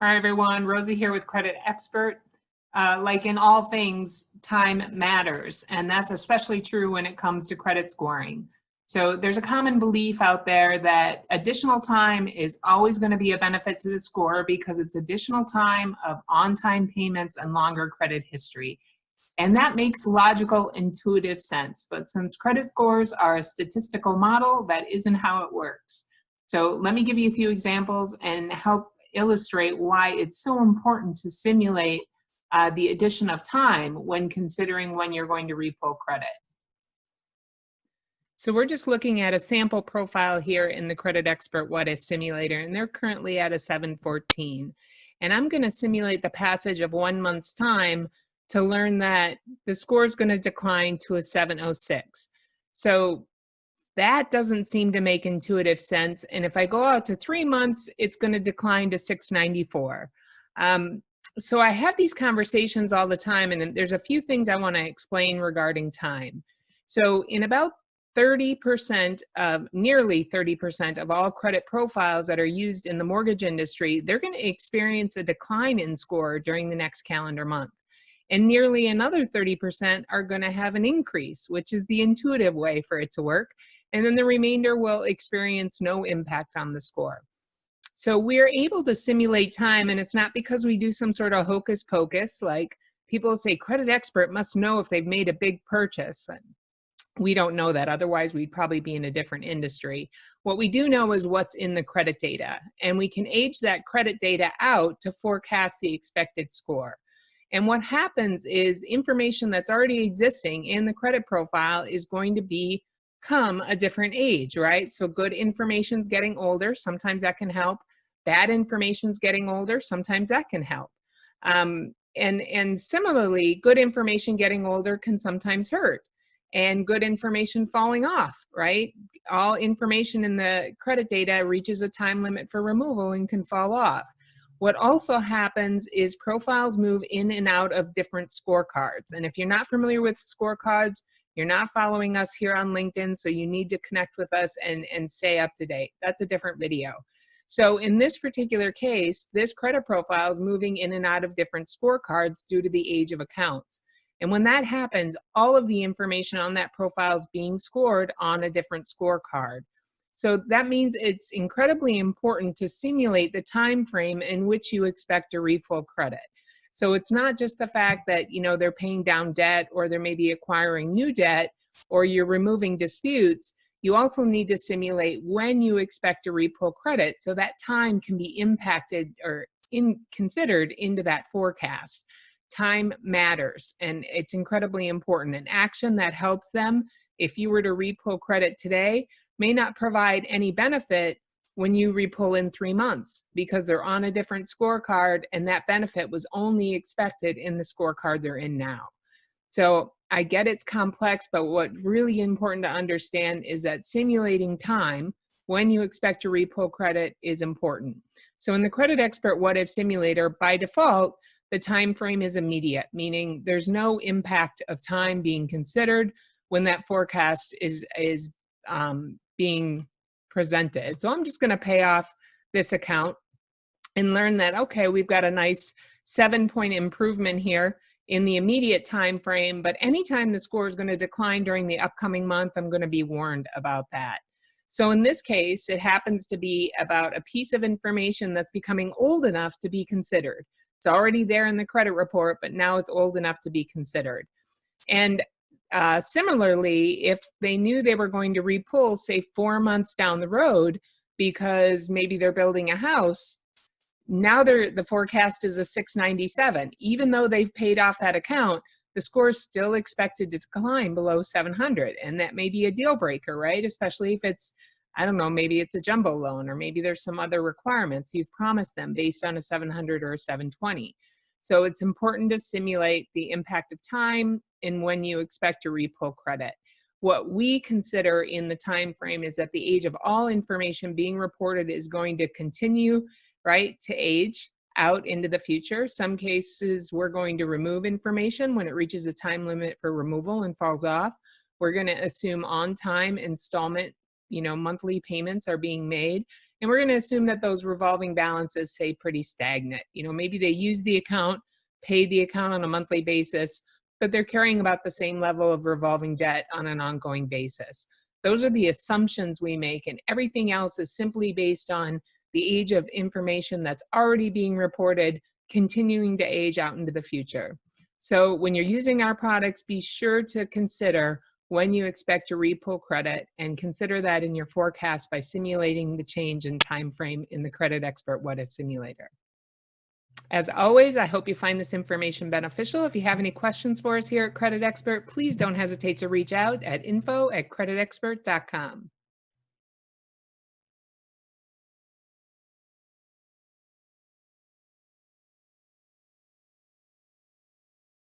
Hi, everyone. Rosie here with CreditXpert. Like in all things, time matters, and that's especially true when it comes to credit scoring. So there's a common belief out there that additional time is always going to be a benefit to the score because it's additional time of on-time payments and longer credit history. And that makes logical, intuitive sense. But since credit scores are a statistical model, that isn't how it works. So let me give you a few examples and help illustrate why it's so important to simulate the addition of time when considering when you're going to repull credit. So we're just looking at a sample profile here in the CreditXpert What-If Simulator, and they're currently at a 714. And I'm going to simulate the passage of 1 month's time to learn that the score is going to decline to a 706. So that doesn't seem to make intuitive sense. And if I go out to 3 months, it's going to decline to 694. So I have these conversations all the time, and there's a few things I want to explain regarding time. So in about 30% of, nearly 30% of all credit profiles that are used in the mortgage industry, they're going to experience a decline in score during the next calendar month. And nearly another 30% are going to have an increase, which is the intuitive way for it to work. And then the remainder will experience no impact on the score. So we're able to simulate time, and it's not because we do some sort of hocus pocus, like people say CreditXpert must know if they've made a big purchase. And we don't know that, otherwise we'd probably be in a different industry. What we do know is what's in the credit data, and we can age that credit data out to forecast the expected score. And what happens is information that's already existing in the credit profile is going to become a different age, right? So good information's getting older, sometimes that can help. Bad information's getting older, sometimes that can help. And similarly, good information getting older can sometimes hurt. And good information falling off, right? All information in the credit data reaches a time limit for removal and can fall off. What also happens is profiles move in and out of different scorecards. And if you're not familiar with scorecards, you're not following us here on LinkedIn, so you need to connect with us and stay up to date. That's a different video. So in this particular case, this credit profile is moving in and out of different scorecards due to the age of accounts. And when that happens, all of the information on that profile is being scored on a different scorecard. So that means it's incredibly important to simulate the time frame in which you expect to refill credit. So it's not just the fact that, you know, they're paying down debt or they're maybe acquiring new debt or you're removing disputes. You also need to simulate when you expect to repull credit so that time can be impacted or considered into that forecast. Time matters, and it's incredibly important. An action that helps them, if you were to repull credit today, may not provide any benefit when you repull in 3 months because they're on a different scorecard and that benefit was only expected in the scorecard they're in now. So I get it's complex, but what's really important to understand is that simulating time when you expect to repull credit is important. So in the CreditXpert What-If Simulator, by default, the time frame is immediate, meaning there's no impact of time being considered when that forecast is being presented. So I'm just going to pay off this account and learn that, okay, we've got a nice 7-point improvement here in the immediate time frame, but anytime the score is going to decline during the upcoming month, I'm going to be warned about that. So in this case, it happens to be about a piece of information that's becoming old enough to be considered. It's already there in the credit report, but now it's old enough to be considered. And similarly, if they knew they were going to repull, say 4 months down the road, because maybe they're building a house, now the forecast is a 697. Even though they've paid off that account, the score is still expected to decline below 700. And that may be a deal breaker, right? Especially if it's, I don't know, maybe it's a jumbo loan, or maybe there's some other requirements you've promised them based on a 700 or a 720. So it's important to simulate the impact of time and when you expect to repull credit. What we consider in the time frame is that the age of all information being reported is going to continue, right, to age out into the future. Some cases we're going to remove information when it reaches a time limit for removal and falls off. We're going to assume on time installment, monthly payments are being made. And we're going to assume that those revolving balances stay pretty stagnant. You know, maybe they use the account, pay the account on a monthly basis, but they're carrying about the same level of revolving debt on an ongoing basis. Those are the assumptions we make, and everything else is simply based on the age of information that's already being reported, continuing to age out into the future. So when you're using our products, be sure to consider when you expect to repull credit, and consider that in your forecast by simulating the change in time frame in the CreditXpert What-If Simulator. As always, I hope you find this information beneficial. If you have any questions for us here at CreditXpert, please don't hesitate to reach out at info@creditexpert.com.